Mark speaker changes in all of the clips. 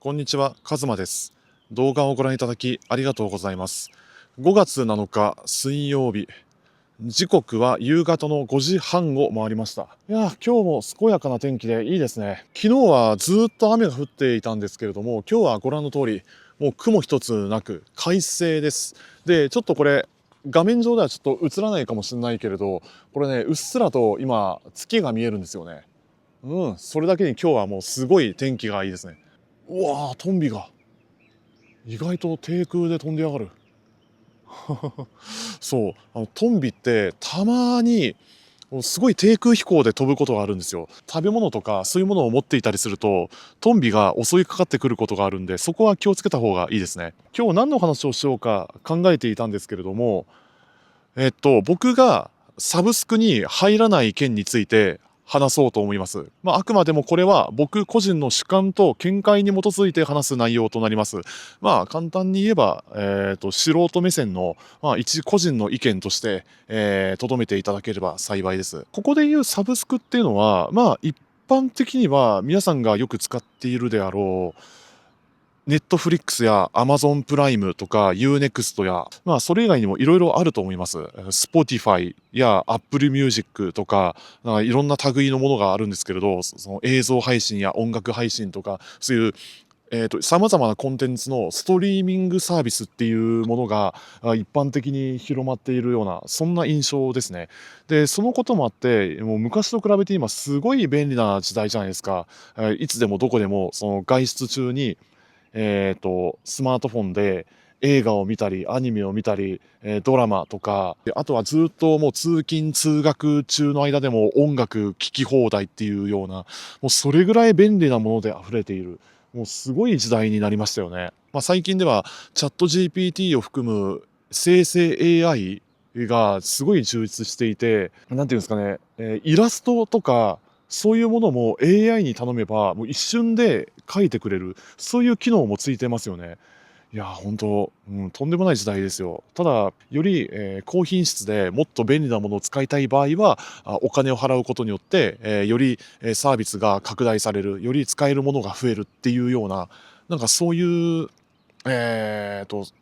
Speaker 1: こんにちは、カズマです。動画をご覧いただきありがとうございます。5月7日水曜日、時刻は夕方の5時半を回りました。今日も健やかな天気でいいですね。昨日はずっと雨が降っていたんですけれども、今日はご覧の通り、もう雲一つなく快晴です。で、ちょっとこれ、画面上ではちょっと映らないかもしれないけれど、これね、うっすらと今、月が見えるんですよね。それだけに今日はもうすごい天気がいいですね。うわー、トンビが意外と低空で飛んでやがる。そう、トンビってたまにすごい低空飛行で飛ぶことがあるんですよ。食べ物とかそういうものを持っていたりすると、トンビが襲いかかってくることがあるんで、そこは気をつけた方がいいですね。今日何の話をしようか考えていたんですけれども、僕がサブスクに入らない件について話そうと思います。あくまでもこれは僕個人の主観と見解に基づいて話す内容となります。簡単に言えば、素人目線の、一個人の意見として、留めていただければ幸いです。ここで言うサブスクっていうのは、一般的には皆さんがよく使っているであろう、ネットフリックスやアマゾンプライムとか UNEXT や、それ以外にもいろいろあると思います。Spotify や Apple Music とか、いろんな類のものがあるんですけれど、その映像配信や音楽配信とか、そういう、様々なコンテンツのストリーミングサービスっていうものが、一般的に広まっているような、そんな印象ですね。で、そのこともあって、もう昔と比べて今すごい便利な時代じゃないですか。いつでもどこでも、その外出中にスマートフォンで映画を見たり、アニメを見たり、ドラマとか、あとはずっともう通勤通学中の間でも音楽聴き放題っていうような、もうそれぐらい便利なもので溢れている、もうすごい時代になりましたよね。最近ではチャット GPT を含む生成 AI がすごい充実していて、なんていうんですかね、イラストとかそういうものも AI に頼めば、もう一瞬で描いてくれる、そういう機能もついてますよね。いや、本当、とんでもない時代ですよ。ただ、より、高品質でもっと便利なものを使いたい場合は、お金を払うことによって、より、サービスが拡大される、より使えるものが増えるっていうような、なんかそういう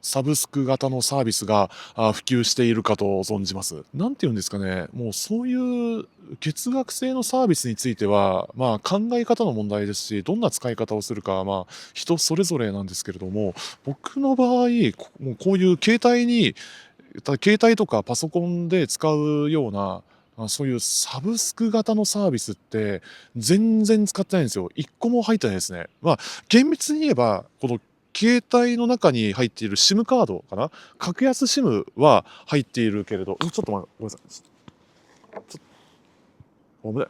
Speaker 1: サブスク型のサービスが、普及しているかと存じます。なんて言うんですかね、もうそういう月額制のサービスについては、考え方の問題ですし、どんな使い方をするかは、人それぞれなんですけれども、僕の場合、もうこういう携帯とかパソコンで使うような、そういうサブスク型のサービスって全然使ってないんですよ。1個も入ってないですね。厳密に言えば、この携帯の中に入っている SIM カードかな、格安 SIM は入っているけれど、ちょっとごめんなさい。危ない。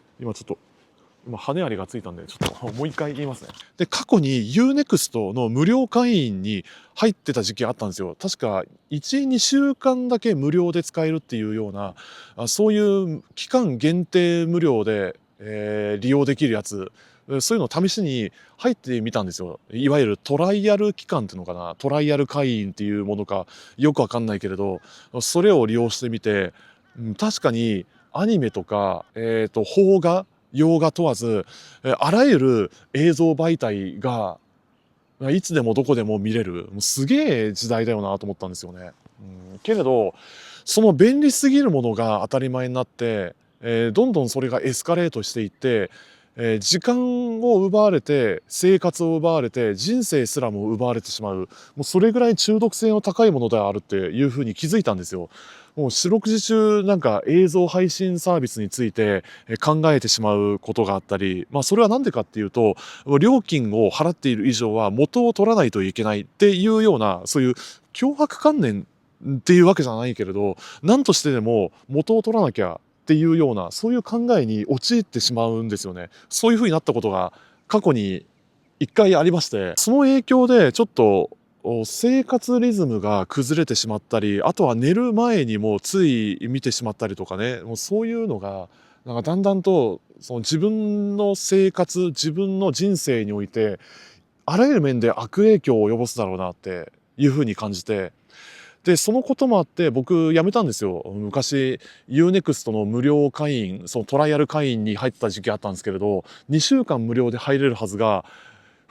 Speaker 1: 今、羽ありがついたんで、ちょっともう一回言いますね。で、過去に UNEXT の無料会員に入ってた時期あったんですよ。確か1、2週間だけ無料で使えるっていうような、そういう期間限定無料で、利用できるやつ、そういうのを試しに入ってみたんですよ。いわゆるトライアル期間っていうのかな、トライアル会員っていうものか、よくわかんないけれど、それを利用してみて、確かにアニメとか、邦画洋画問わず、あらゆる映像媒体が、いつでもどこでも見れる、もうすげえ時代だよなと思ったんですよね。けれど、その便利すぎるものが当たり前になって、どんどんそれがエスカレートしていって、時間を奪われて、生活を奪われて、人生すらも奪われてしまう、もうそれぐらい中毒性の高いものであるっていう風に気づいたんですよ。もう四六時中なんか映像配信サービスについて、考えてしまうことがあったり、それはなんでかっていうと、料金を払っている以上は元を取らないといけないっていうような、そういう強迫観念っていうわけじゃないけれど、何としてでも元を取らなきゃっていうような、そういう考えに陥ってしまうんですよね。そういう風になったことが過去に1回ありまして、その影響でちょっと、生活リズムが崩れてしまったり、あとは寝る前にもつい見てしまったりとかね、もうそういうのが、なんかだんだんと、その自分の生活、自分の人生において、あらゆる面で悪影響を及ぼすだろうなっていう風に感じて、で、そのこともあって僕辞めたんですよ。昔 UNEXT の無料会員、そのトライアル会員に入ってた時期あったんですけれど、2週間無料で入れるはずが、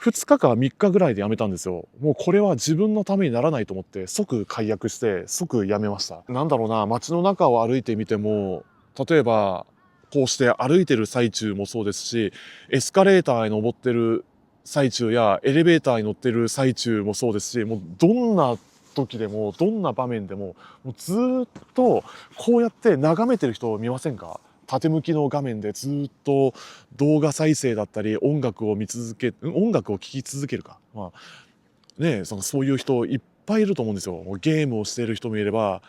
Speaker 1: 2日か3日ぐらいでやめたんですよ。もうこれは自分のためにならないと思って即解約して即やめました。なんだろうな、街の中を歩いてみても、例えばこうして歩いてる最中もそうですし、エスカレーターに登ってる最中やエレベーターに乗ってる最中もそうですし、もうどんな時でもどんな場面でも、もうずーっとこうやって眺めてる人を見ませんか？縦向きの画面でずーっと動画再生だったり音楽を音楽を聴き続けるか、まあね、そういう人いっぱいいると思うんですよ。もうゲームをしている人もいれば、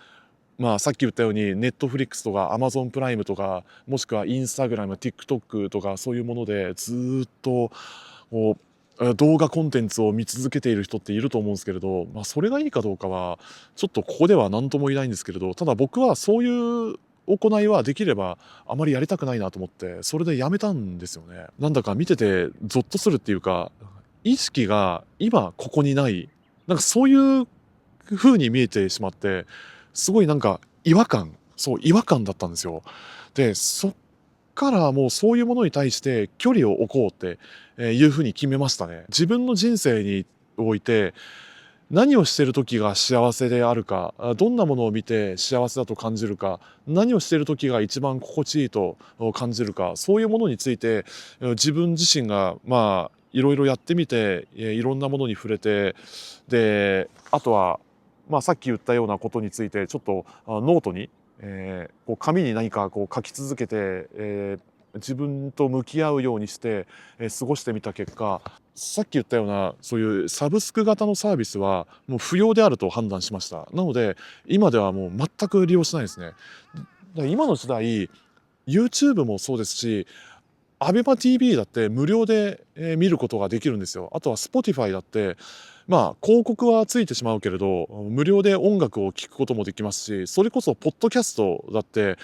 Speaker 1: まあ、さっき言ったようにネットフリックスとかアマゾンプライムとか、もしくはインスタグラム、TikTok とかそういうものでずーっとこ動画コンテンツを見続けている人っていると思うんですけれど、まあ、それがいいかどうかはちょっとここでは何とも言えないんですけれど、ただ僕はそういう行いはできればあまりやりたくないなと思ってそれでやめたんですよね。なんだか見ててゾッとするっていうか、意識が今ここにない、なんかそういう風に見えてしまって、すごいなんか違和感だったんですよ。で、そっからもうそういうものに対して距離を置こうって、いう風に決めましたね。自分の人生において、何をしてる時が幸せであるか、どんなものを見て幸せだと感じるか、何をしてる時が一番心地いいと感じるか、そういうものについて、自分自身がまあいろいろやってみて、いろんなものに触れて、で、あとはまあさっき言ったようなことについてちょっとノートに、こう紙に何かこう書き続けて、自分と向き合うようにして、過ごしてみた結果、さっき言ったようなそういうサブスク型のサービスはもう不要であると判断しました。なので今ではもう全く利用しないですね。だから今の時代 YouTube もそうですし、ABEMATV だって無料で、見ることができるんですよ。あとは Spotify だって、まあ、広告はついてしまうけれど、無料で音楽を聴くこともできますし、それこそポッドキャストだって、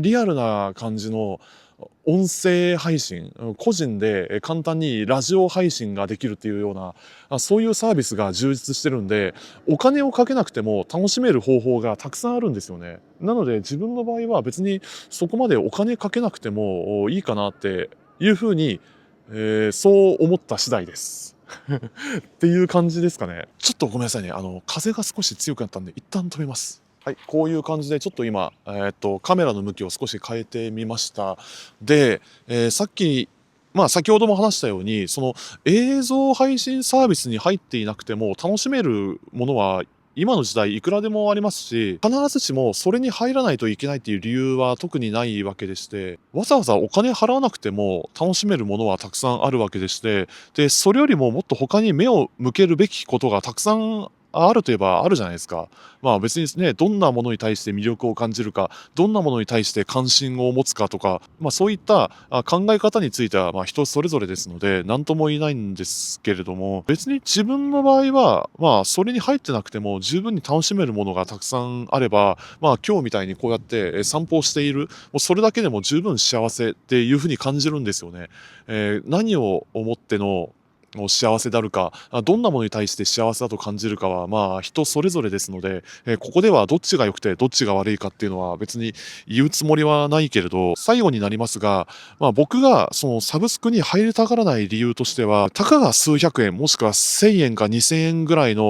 Speaker 1: リアルな感じの音声配信、個人で簡単にラジオ配信ができるっていうような、そういうサービスが充実してるんで、お金をかけなくても楽しめる方法がたくさんあるんですよね。なので自分の場合は別にそこまでお金かけなくてもいいかなっていうふうに、そう思った次第です。っていう感じですかね。ちょっとごめんなさいね。風が少し強くなったんで一旦止めます。はい、こういう感じでちょっと今、カメラの向きを少し変えてみました。で、さっき、まあ、先ほども話したように、その映像配信サービスに入っていなくても楽しめるものは今の時代いくらでもありますし、必ずしもそれに入らないといけないっていう理由は特にないわけでして、わざわざお金払わなくても楽しめるものはたくさんあるわけでして、で、それよりももっと他に目を向けるべきことがたくさんあるといえばあるじゃないですか。まあ別にですね、どんなものに対して魅力を感じるか、どんなものに対して関心を持つかとか、まあそういった考え方についてはまあ人それぞれですので、何とも言えないんですけれども、別に自分の場合は、まあそれに入ってなくても十分に楽しめるものがたくさんあれば、まあ今日みたいにこうやって散歩をしている、もうそれだけでも十分幸せっていうふうに感じるんですよね。何を思っての幸せであるか、どんなものに対して幸せだと感じるかは、まあ、人それぞれですので、ここではどっちが良くてどっちが悪いかっていうのは別に言うつもりはないけれど、最後になりますが、まあ、僕がそのサブスクに入りたがらない理由としては、たかが数百円、もしくは1000円か2000円ぐらいの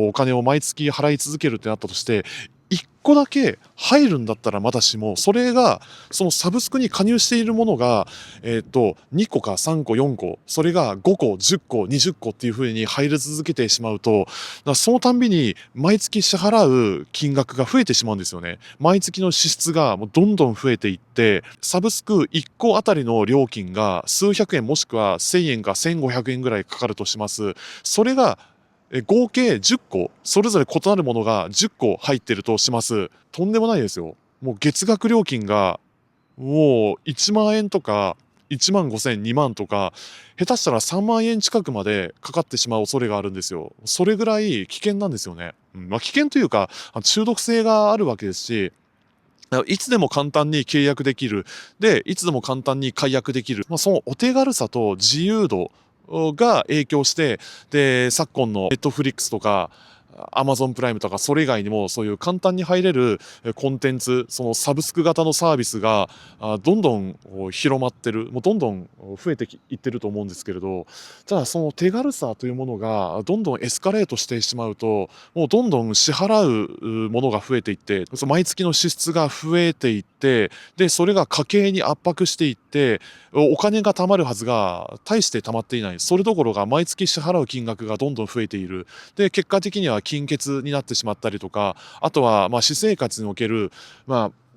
Speaker 1: お金を毎月払い続けるってなったとして、1個だけ入るんだったらまだしも、それが、そのサブスクに加入しているものが、2個か3個、4個、それが5個、10個、20個っていう風に入り続けてしまうと、そのたんびに毎月支払う金額が増えてしまうんですよね。毎月の支出がもうどんどん増えていって、サブスク1個あたりの料金が数百円もしくは1000円か1500円ぐらいかかるとします。それが合計10個、それぞれ異なるものが10個入ってるとします。とんでもないですよ。もう月額料金が、もう1万円とか、1万5千、2万とか、下手したら3万円近くまでかかってしまう恐れがあるんですよ。それぐらい危険なんですよね。まあ危険というか、中毒性があるわけですし、いつでも簡単に契約できる。で、いつでも簡単に解約できる。まあ、そのお手軽さと自由度が影響して、で、昨今のネットフリックスとか、Amazon プライムとかそれ以外にもそういう簡単に入れるコンテンツ、そのサブスク型のサービスがどんどん広まってる、もうどんどん増えていってると思うんですけれど、ただその手軽さというものがどんどんエスカレートしてしまうと、もうどんどん支払うものが増えていって、その毎月の支出が増えていって、でそれが家計に圧迫していって、お金が貯まるはずが大して貯まっていない、それどころが毎月支払う金額がどんどん増えている。で結果的には金欠になってしまったりとか、あとは私生活における、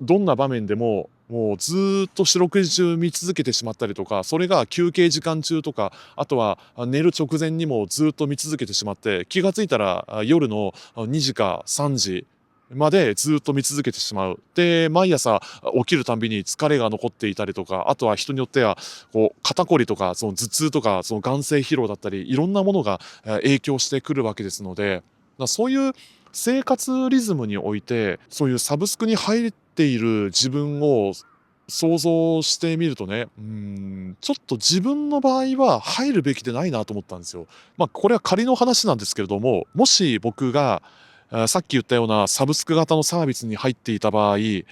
Speaker 1: どんな場面でももうずっと四六時中見続けてしまったりとか、それが休憩時間中とか、あとは寝る直前にもずっと見続けてしまって、気がついたら夜の2時か3時までずっと見続けてしまう。で毎朝起きるたんびに疲れが残っていたりとか、あとは人によっては肩こりとかその頭痛とかその眼性疲労だったり、いろんなものが影響してくるわけですので、そういう生活リズムにおいてそういうサブスクに入っている自分を想像してみるとね、ちょっと自分の場合は入るべきでないなと思ったんですよ。これは仮の話なんですけれども、もし僕がさっき言ったようなサブスク型のサービスに入っていた場合、間違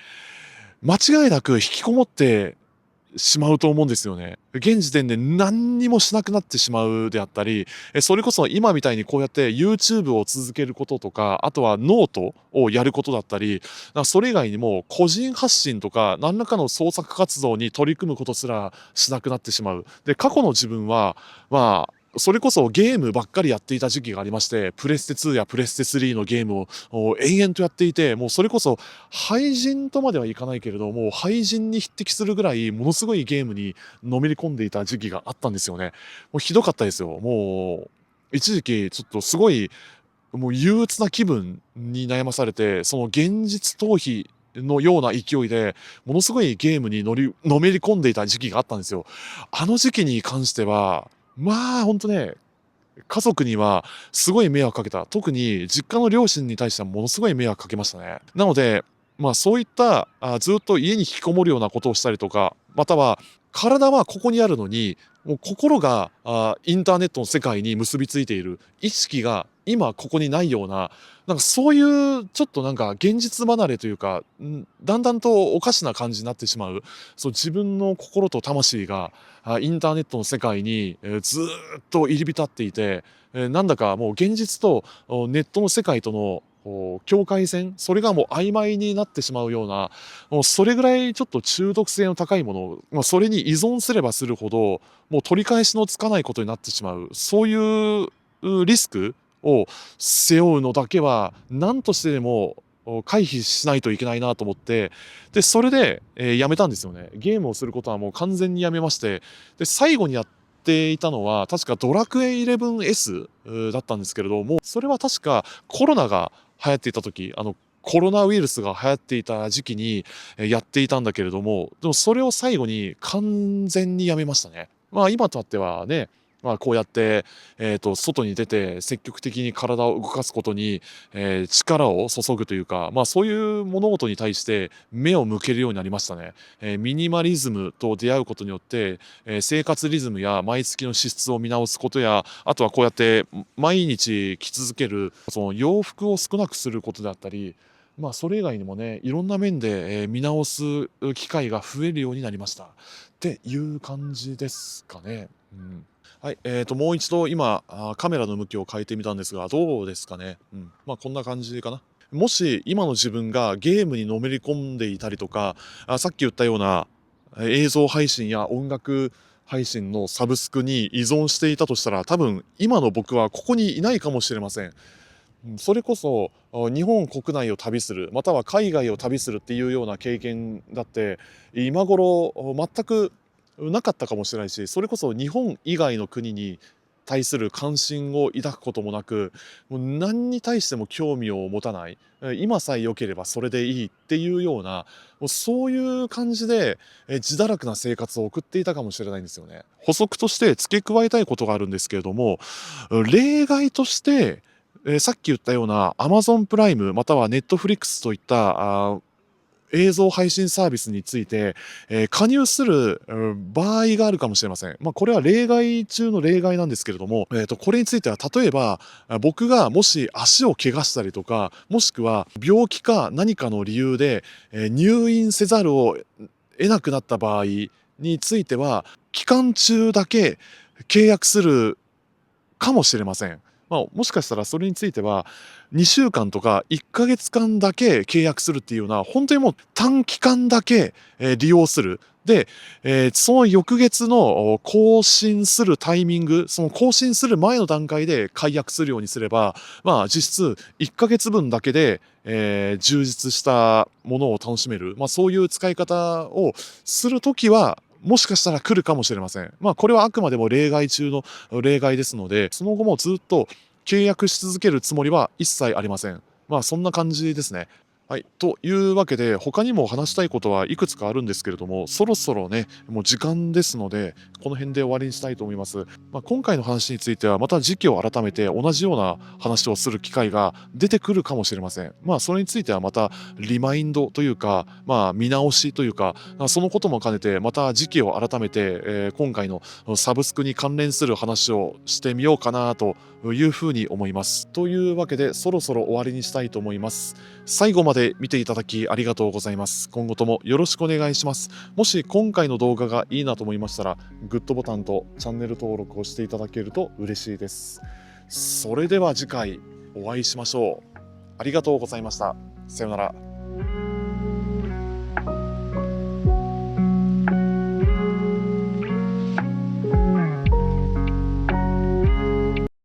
Speaker 1: いなく引きこもってしまうと思うんですよね。現時点で何にもしなくなってしまうであったり、それこそ今みたいにこうやって YouTube を続けることとか、あとはノートをやることだったり、それ以外にも個人発信とか何らかの創作活動に取り組むことすらしなくなってしまう。で過去の自分はそれこそゲームばっかりやっていた時期がありまして、プレステ2やプレステ3のゲームを延々とやっていて、もうそれこそ廃人とまではいかないけれども、廃人に匹敵するぐらいものすごいゲームにのめり込んでいた時期があったんですよね。もうひどかったですよ。もう一時期ちょっとすごいもう憂鬱な気分に悩まされて、その現実逃避のような勢いでものすごいゲームにのめり込んでいた時期があったんですよ。あの時期に関してはほんとね、家族にはすごい迷惑かけた。特に実家の両親に対してはものすごい迷惑かけましたね。なので、そういったずっと家に引きこもるようなことをしたりとか、または体はここにあるのに、もう心がインターネットの世界に結びついている。意識が今ここにないような、そういうちょっと現実離れというか、だんだんとおかしな感じになってしまう。そう自分の心と魂がインターネットの世界にずっと入り浸っていて、なんだかもう現実とネットの世界との境界線、それがもう曖昧になってしまうような、もうそれぐらいちょっと中毒性の高いもの、それに依存すればするほどもう取り返しのつかないことになってしまう、そういうリスクを背負うのだけは何としてでも回避しないといけないなと思って、でそれで、やめたんですよね。ゲームをすることはもう完全にやめまして、で最後にやっていたのは確かドラクエ 11S だったんですけれども、それは確かコロナが流行っていた時、コロナウイルスが流行っていた時期にやっていたんだけれども、でもそれを最後に完全にやめましたね。今とあってはね、こうやって、外に出て積極的に体を動かすことに、力を注ぐというか、そういう物事に対して目を向けるようになりましたね。ミニマリズムと出会うことによって、生活リズムや毎月の支出を見直すことや、あとはこうやって毎日着続けるその洋服を少なくすることであったり、それ以外にもね、いろんな面で、見直す機会が増えるようになりましたっていう感じですかね。はい、もう一度今カメラの向きを変えてみたんですが、どうですかね。こんな感じかな。もし今の自分がゲームにのめり込んでいたりとか、さっき言ったような映像配信や音楽配信のサブスクに依存していたとしたら、多分今の僕はここにいないかもしれません。それこそ日本国内を旅する、または海外を旅するっていうような経験だって今頃全くなかったかもしれないし、それこそ日本以外の国に対する関心を抱くこともなく、もう何に対しても興味を持たない、今さえ良ければそれでいいっていうような、もうそういう感じで自堕落な生活を送っていたかもしれないんですよね。補足として付け加えたいことがあるんですけれども、例外としてさっき言ったような Amazon プライムまたは Netflix といった映像配信サービスについて、加入する場合があるかもしれません。これは例外中の例外なんですけれども、これについては例えば僕がもし足を怪我したりとか、もしくは病気か何かの理由で、入院せざるを得なくなった場合については、期間中だけ契約するかもしれません。もしかしたらそれについては2週間とか1ヶ月間だけ契約するっていうような、本当にもう短期間だけ、利用する。で、その翌月の更新するタイミング、その更新する前の段階で解約するようにすれば、実質1ヶ月分だけで、充実したものを楽しめる、そういう使い方をするときはもしかしたら来るかもしれません。これはあくまでも例外中の例外ですので、その後もずっと契約し続けるつもりは一切ありません。そんな感じですね。はい。というわけで、他にも話したいことはいくつかあるんですけれども、そろそろね、もう時間ですので、この辺で終わりにしたいと思います。今回の話については、また時期を改めて同じような話をする機会が出てくるかもしれません。それについてはまたリマインドというか、見直しというか、そのことも兼ねて、また時期を改めて、今回のサブスクに関連する話をしてみようかなというふうに思います。というわけで、そろそろ終わりにしたいと思います。最後まで見ていただきありがとうございます。今後ともよろしくお願いします。もし今回の動画がいいなと思いましたら、グッドボタンとチャンネル登録をしていただけると嬉しいです。それでは次回お会いしましょう。ありがとうございました。さようなら。